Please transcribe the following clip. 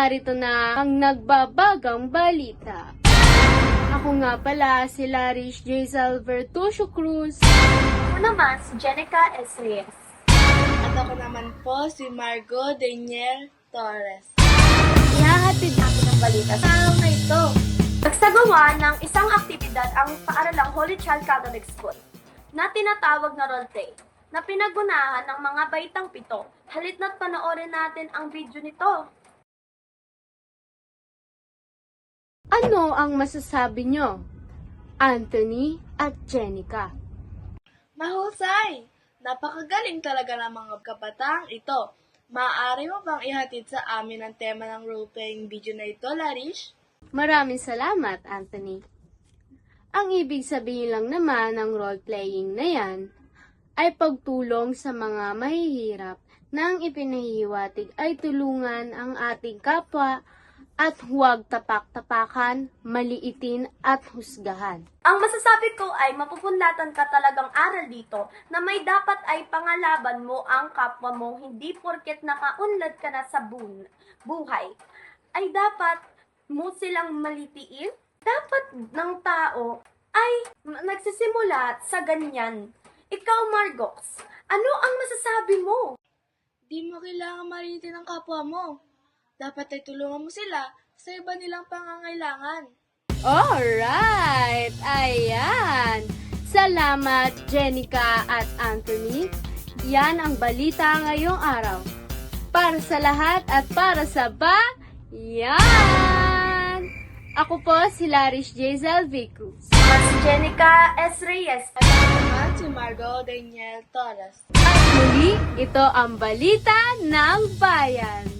narito na ang nagbabagang balita. Ako nga pala si Larish Jaisal Vertusio Cruz. Ako naman si Jenica S. Reyes. At ako naman po si Margo Daniel Torres. Ihahatid natin ang balita sa araw na ito. Nagsagawa ng isang aktibidad ang paaralang Holy Child Catholic School na tinatawag na role play na pinagunahan ng mga baitang pito. Halit na't panoorin natin ang video nito. Ano ang masasabi nyo, Anthony at Jenica? Mahusay! Napakagaling talaga ng mga kabataang ito. Maaari mo bang ihatid sa amin ang tema ng role-playing video na ito, Larish? Maraming salamat, Anthony. Ang ibig sabihin lang naman ng role-playing na yan ay pagtulong sa mga mahihirap nang ipinahihiwatig ay tulungan ang ating kapwa at huwag tapak-tapakan, maliitin at husgahan. Ang masasabi ko ay mapupunlatan ka talagang aral dito na may dapat ay pangalaban mo ang kapwa mo, hindi porket nakaunlad ka na sa buhay ay dapat mo silang malitiin. Dapat ng tao ay nagsisimula sa ganyan. Ikaw, Margox, ano ang masasabi mo? Di mo kailangan maliitin ang kapwa mo. Dapat ay tulungan mo sila sa iba nilang pangangailangan. Alright! Ayan! Salamat, Jenica at Anthony. Yan ang balita ngayong araw. Para sa lahat at para sa bayan! Ako po si Larish Jaisal Cruz. Si Jenica S. Reyes. At ako naman si Margo Daniel Torres. At muli, ito ang balita ng bayan.